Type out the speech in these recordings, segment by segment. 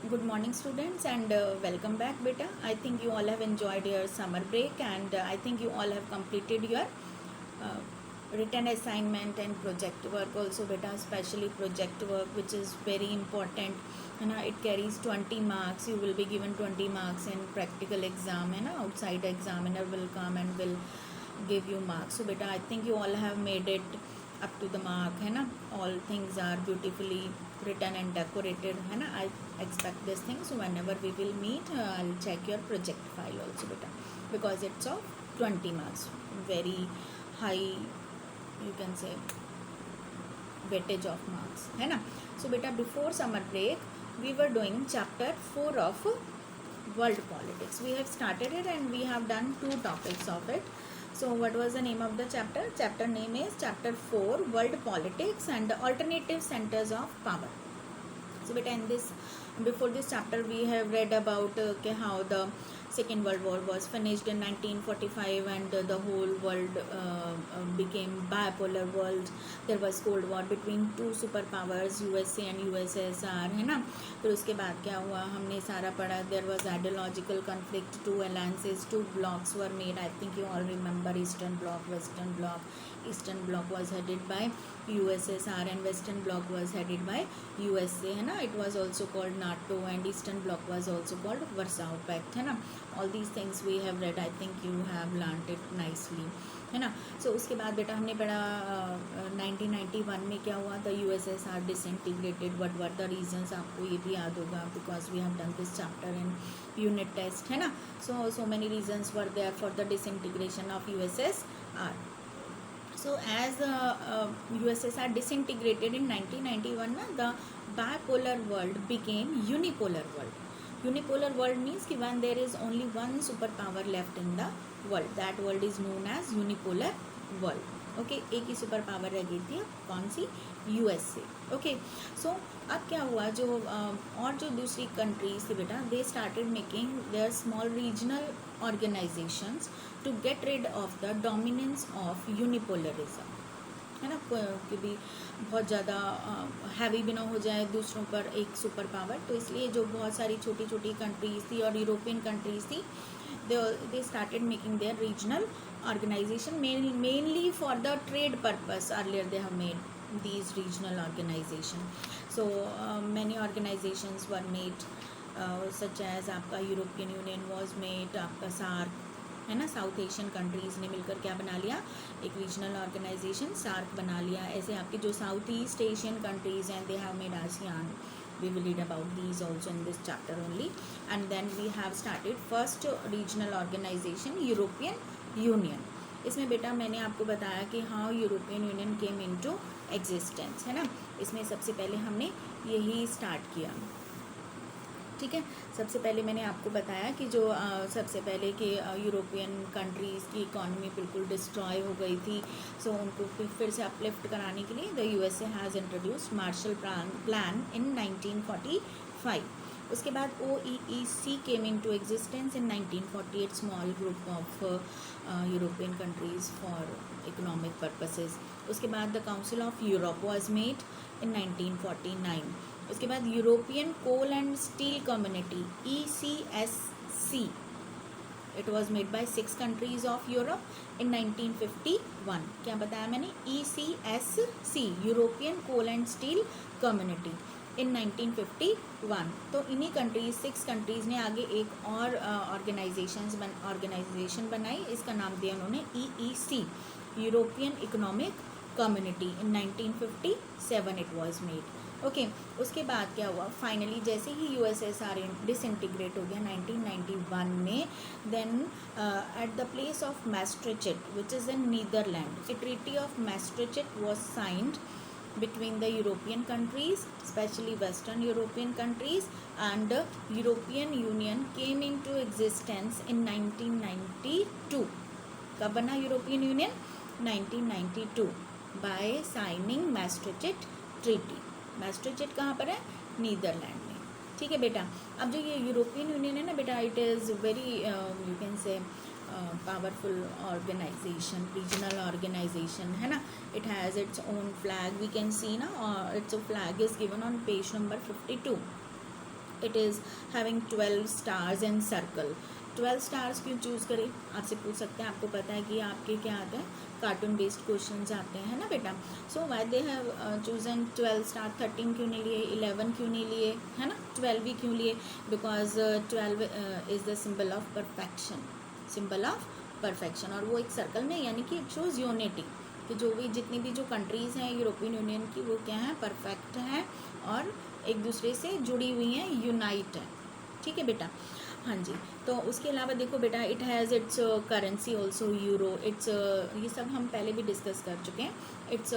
Good morning, students, and welcome back, beta. I think you all have enjoyed your summer break, and I think you all have completed your uh, written assignment and project work also, beta. Especially project work, which is very important. And it carries 20 marks. You will be given 20 marks in practical exam, and outside examiner will come and will give you marks. So, beta, I think you all have made it up to the mark, है ना. All things are beautifully written and decorated, है ना. I expect this thing. So whenever we will meet, I'll check your project file also, beta, because it's of 20 marks, very high, you can say, weightage of marks, है ना. So beta, before summer break we were doing chapter 4 of world politics. We have started it and we have done 2 topics of it. So what was the name of the chapter? Chapter name is chapter 4, world politics and alternative centers of power. So beta, in this, before this chapter we have read about how the Second World War was finished in 1945 and the whole world became bipolar world. There was Cold War between 2 superpowers, USA and USSR, है ना. फिर उसके बाद क्या हुआ, हमने सारा पढ़ा. There was ideological conflict, 2 alliances, 2 blocks were made. I think you all remember Eastern Bloc, Western Bloc. Eastern Bloc was headed by USSR and Western Bloc was headed by USA, है ना. It was also called NATO and Eastern Bloc was also called Warsaw Pact, है ना. All these things we have read. I think you have learnt it nicely, है ना. So उसके बाद बेटा हमने पढ़ा 1991 में क्या हुआ, the USSR disintegrated. What were the reasons, आपको ये भी याद होगा because we have done this chapter in unit test, है ना. So many reasons were there for the disintegration of USSR. So as USSR disintegrated in 1991, the bipolar world became unipolar world. Unipolar world means कि when there is only one superpower left in the world, that world is known as unipolar world. Okay, एक ही super power रह गई थी, कौन सी? USA. Okay, so अब क्या हुआ, जो और जो दूसरी कंट्रीज थी बेटा, they started making their small regional organisations to get rid of the dominance of unipolarism, है ना. क्योंकि बहुत ज़्यादा हैवी भी ना हो जाए दूसरों पर एक सुपर पावर, तो इसलिए जो बहुत सारी छोटी छोटी कंट्रीज़ थी और यूरोपियन कंट्रीज़ थी, they started making their regional organization mainly for the trade purpose. Earlier they have made these regional organization. So many organizations were made, such as आपका यूरोपियन यूनियन was made, आपका SAARC, है ना. South Asian countries ने मिलकर क्या बना लिया, एक रीजनल ऑर्गेनाइजेशन सार्क बना लिया. ऐसे आपके जो साउथ ईस्ट एशियन कंट्रीज़ हैं, they have made ASEAN. We will read about these also in this chapter only. And then we have started first regional organization, European Union. इसमें बेटा मैंने आपको बताया कि हाँ यूरोपियन यूनियन केम इनटू एग्जिस्टेंस, है ना. इसमें सबसे पहले हमने यही स्टार्ट किया, ठीक है. सबसे पहले मैंने आपको बताया कि जो सबसे पहले कि यूरोपियन कंट्रीज़ की इकॉनमी बिल्कुल डिस्ट्रॉय हो गई थी. सो उनको फिर से अपलिफ्ट कराने के लिए the USA has introduced Marshall Plan in 1945. उसके बाद OEEC came into existence in 1948, small group of European countries for economic purposes. उसके बाद the Council of Europe was made in 1949. उसके बाद European Coal and Steel Community ECSC, it was made by 6 countries of Europe in 1951. क्या बताया मैंने? ECSC, European Coal and Steel Community, in 1951. तो इन्हीं countries 6 countries ने आगे एक और ऑर्गेनाइजेशन बनाई. इसका नाम दिया उन्होंने EEC, European economic community. In 1957 it was made. Okay, उसके बाद क्या हुआ, फाइनली जैसे ही USSR डिसइंटीग्रेट हो गया 1991 में, then at the place of Maastricht which is in Netherland, a treaty of Maastricht was signed between the European countries, especially Western European countries, and the European Union came into existence in 1992. कब बना European union? 1992 by signing Maastricht Treaty. मैस्ट्रिचेट कहाँ पर है? Netherlands में, ठीक है बेटा. अब जो ये यूरोपियन यूनियन है ना बेटा, it is very you can say powerful organization, regional organization, है ना. It has its own flag. We can see ना, its flag is given on page number 52. It is having 12 stars and circle. 12 stars क्यों choose करें, आपसे पूछ सकते हैं, आपको पता है कि आपके क्या आते हैं, कार्टून बेस्ड क्वेश्चन आते हैं ना बेटा। So why they have chosen 12 star, 13 क्यों नहीं लिए, 11 क्यों नहीं लिए, है ना, 12 भी क्यों लिए, because 12 is the symbol of perfection, symbol of perfection. और वो एक सर्कल में, यानी कि इट शोज़ यूनिटी, कि जो भी जितनी भी जो कंट्रीज़ हैं यूरोपियन यूनियन की, वो क्या है, परफेक्ट हैं और एक दूसरे से जुड़ी हुई हैं, यूनाइट है। ठीक है बेटा, हाँ जी। तो उसके अलावा देखो बेटा, it has its currency also euro, its ये सब हम पहले भी डिस्कस कर चुके हैं। Its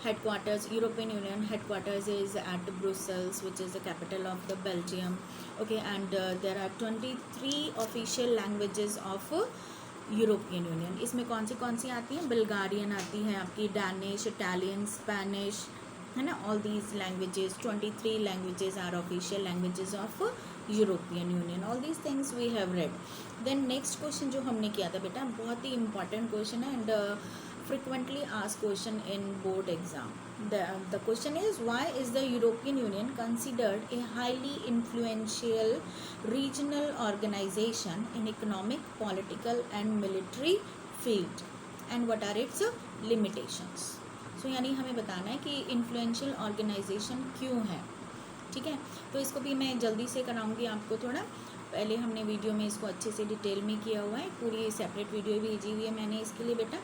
headquarters, European Union headquarters is at Brussels which is the capital of the Belgium. Okay, and there are 23 official languages of European Union. इसमें कौन सी आती हैं, बल्गारियन आती है आपकी, डैनिश, इटालियन, स्पेनिश, है ना, all these languages, 23 languages are official languages of European Union. All these things we have read. Then next question जो हमने किया था बेटा, बहुत ही इंपॉर्टेंट क्वेश्चन है and frequently asked question in board exam. The question is, why is the European Union considered a highly influential regional organization in economic, political and military field, and what are its limitations? So यानी हमें बताना है कि influential organization क्यों है। ठीक है, तो इसको भी मैं जल्दी से कराऊंगी आपको थोड़ा। पहले हमने वीडियो में इसको अच्छे से डिटेल में किया हुआ है, पूरी सेपरेट वीडियो भी भेजी हुई है मैंने इसके लिए बेटा।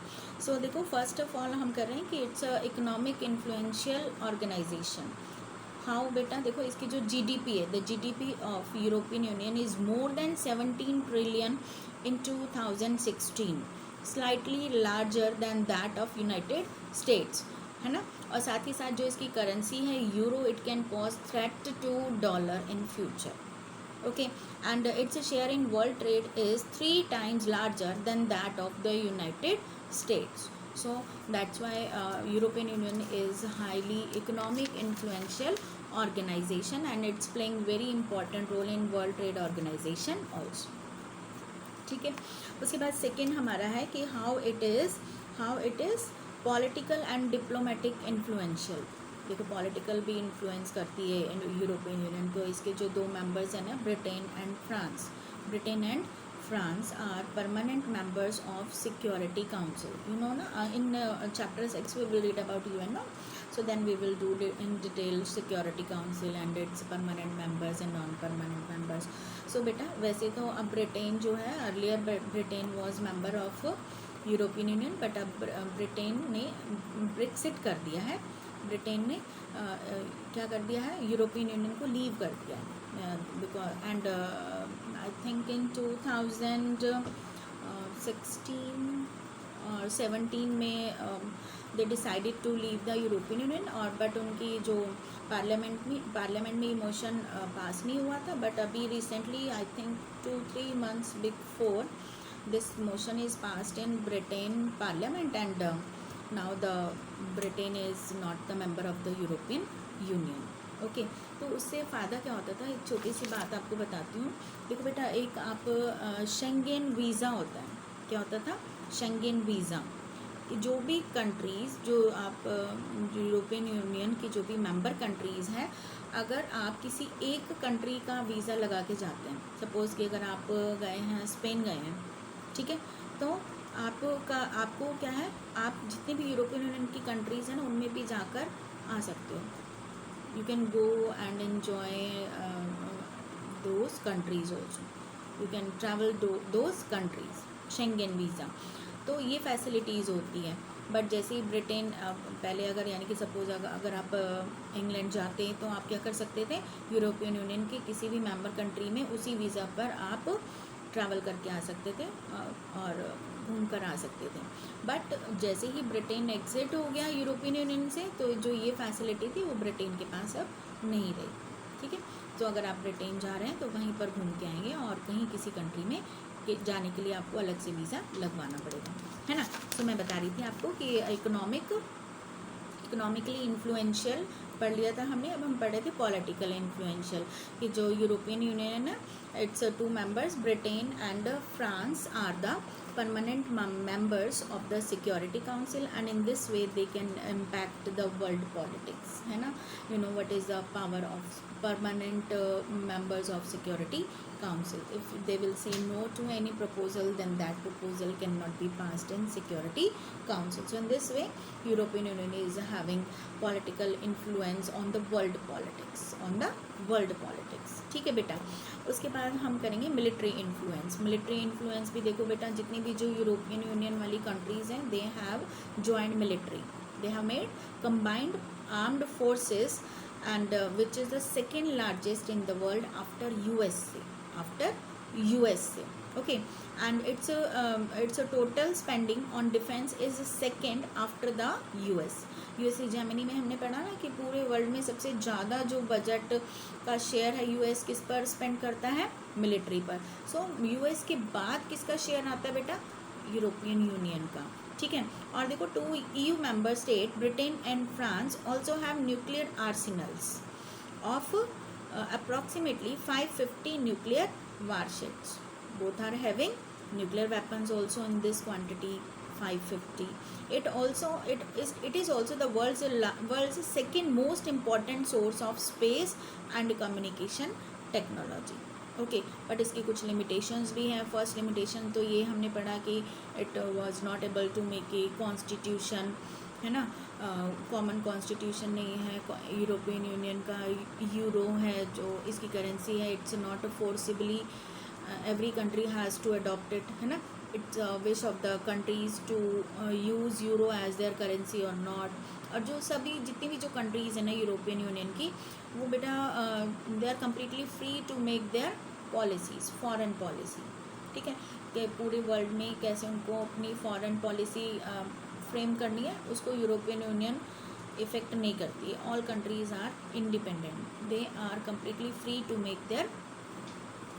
सो देखो, फर्स्ट ऑफ ऑल हम कर रहे हैं कि it's a economic influential organisation. How बेटा, देखो इसकी जो जीडीपी है, the GDP of European Union is more than 17 trillion in 2016, slightly larger than that of United States, है ना। और साथ ही साथ जो इसकी करेंसी है euro, it can pose threat to dollar in future. Okay, and its share in world trade is 3 times larger than that of the United States. So that's why European Union is highly economic influential organization and it's playing very important role in World Trade Organization also. ठीक है, उसके बाद second हमारा है कि how it is political and diplomatic influential. देखो, political भी influence करती है यूरोपियन यूनियन को। इसके जो 2 मेंबर्स हैं ना, Britain and France are permanent members of Security Council, you know ना। In chapter 6 we will read about UNO, so then we will do in detail security council and its permanent members and non permanent members. So बेटा, वैसे तो अब Britain जो है, earlier Britain was member of European union, but अब Britain ने Brexit कर दिया है। ब्रिटेन ने क्या कर दिया है, यूरोपियन यूनियन को लीव कर दिया है, because and I think in 2016 और 17 में they decided to leave the European Union. और बट उनकी जो पार्लियामेंट में मोशन पास नहीं हुआ था, बट अभी recently I think 2-3 months before this motion is passed in Britain parliament and now the Britain is not the member of the European Union. Okay, तो उससे फ़ायदा क्या होता था, एक छोटी सी बात आपको बताती हूँ। देखो बेटा, एक आप शेंगेन वीज़ा होता है, क्या होता था, शेंगेन वीज़ा, कि जो भी कंट्रीज़, जो आप यूरोपियन यूनियन की जो भी मेंबर कंट्रीज़ हैं, अगर आप किसी एक कंट्री का वीज़ा लगा के जाते हैं, सपोज़ कि अगर आप गए हैं, स्पेन गए हैं, ठीक है, तो आपको क्या है, आप जितनी भी यूरोपियन यूनियन की कंट्रीज़ हैं ना, उनमें भी जाकर आ सकते हो। You can go and enjoy those countries also, you can travel those countries, Schengen visa. तो ये फैसिलिटीज़ होती हैं। बट जैसे ही ब्रिटेन पहले, अगर यानी कि सपोज अगर आप इंग्लैंड जाते तो आप क्या कर सकते थे, यूरोपियन यूनियन के किसी भी मेंबर कंट्री में उसी वीज़ा पर आप ट्रैवल करके आ सकते थे और घूम कर आ सकते थे। बट जैसे ही ब्रिटेन एग्जिट हो गया यूरोपियन यूनियन से, तो जो ये फैसिलिटी थी वो ब्रिटेन के पास अब नहीं रही। ठीक है, तो अगर आप ब्रिटेन जा रहे हैं तो वहीं पर घूम के आएंगे और कहीं किसी कंट्री में जाने के लिए आपको अलग से वीज़ा लगवाना पड़ेगा, है ना। तो मैं बता रही थी आपको कि इकोनॉमिकली इन्फ्लुएंशियल पढ़ लिया था हमने, अब हम पढ़े थे पॉलिटिकल इन्फ्लुएंशियल, कि जो यूरोपियन यूनियन है, it's 2 members, Britain and France are the permanent members of the Security Council, and in this way they can impact the world politics, है ना. You know what is the power of permanent members of Security Council. If they will say no to any proposal, then that proposal cannot be passed in Security Council. So in this way European Union is having political influence on the world politics, ठीक है बेटा. उसके बाद हम करेंगे military influence. Military influence भी देखो बेटा, जितनी भी जो यूरोपियन यूनियन वाली कंट्रीज़ हैं, they have joined military, they have made combined armed forces, and which is the second largest in the world after USA. Okay, and it's a total spending on defense is second after the USA. Germany में हमने पढ़ा ना कि पूरे world में सबसे ज़्यादा जो बजट का शेयर है यूएस किस पर स्पेंड करता है, मिलिट्री पर. सो यूएस के बाद किसका शेयर आता है बेटा, यूरोपियन यूनियन का. ठीक है. और देखो 2 EU member state Britain and France also have nuclear arsenals of approximately 550 nuclear warships. Both are having nuclear weapons also in this quantity, 550. It is also the world's second most important source of space and communication technology. Okay, but इसकी कुछ limitations भी हैं. First limitation तो ये हमने पढ़ा कि it was not able to make a constitution, है ना. कॉमन कॉन्स्टिट्यूशन नहीं है. यूरोपियन यूनियन का यूरो है जो इसकी करेंसी है. It's not forcibly every country has to adopt it, है ना. It's wish of the countries to use euro as their currency और नॉट. और जो सभी जितनी भी जो कंट्रीज़ हैं ना यूरोपियन यूनियन की, वो बेटा they are completely free to make their policies, foreign policy. ठीक है, कि पूरे वर्ल्ड में कैसे उनको अपनी फॉरेन पॉलिसी फ्रेम करनी है, उसको यूरोपियन यूनियन इफ़ेक्ट नहीं करती है. All countries are independent, they are completely free to make their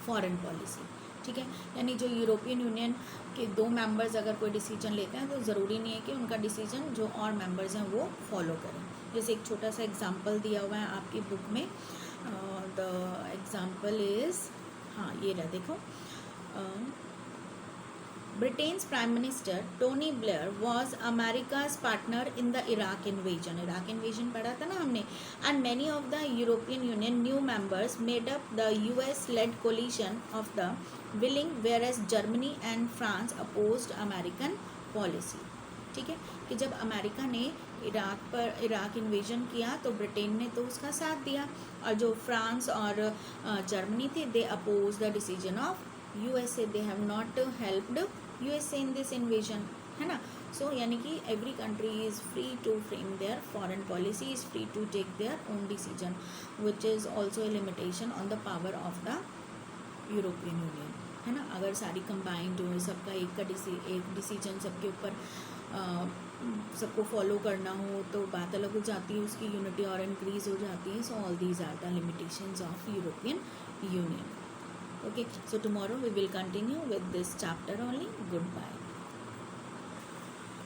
foreign policy. ठीक है, यानी जो यूरोपियन यूनियन के 2 मेंबर्स अगर कोई डिसीजन लेते हैं तो ज़रूरी नहीं है कि उनका डिसीजन जो और मेंबर्स हैं वो फॉलो करें. जैसे एक छोटा सा एग्जांपल दिया हुआ है आपकी बुक में. द एग्जांपल इज़, हाँ ये रहा देखो. Britain's Prime Minister Tony Blair was America's partner in the Iraq invasion. Iraq invasion पढ़ा था ना हमने. And many of the European Union new members made up the US-led coalition of the willing, whereas Germany and France opposed American policy. ठीक है, कि जब America ने Iraq invasion किया तो ब्रिटेन ने तो उसका साथ दिया, और जो फ्रांस और जर्मनी थे, they oppose the decision of USA. They have not helped USA in this invasion, है ना. सो यानी कि every country is free to frame their foreign policy, is free to take their own decision, which is also a limitation on the power of the European Union, है ना. अगर सारी combined हो, सबका एक डिसीजन सबके ऊपर सबको फॉलो करना हो तो बात अलग हो जाती है, उसकी यूनिटी और इंक्रीज हो जाती है. So all these are the limitations of European Union. Okay, so tomorrow we will continue with this chapter only. Goodbye.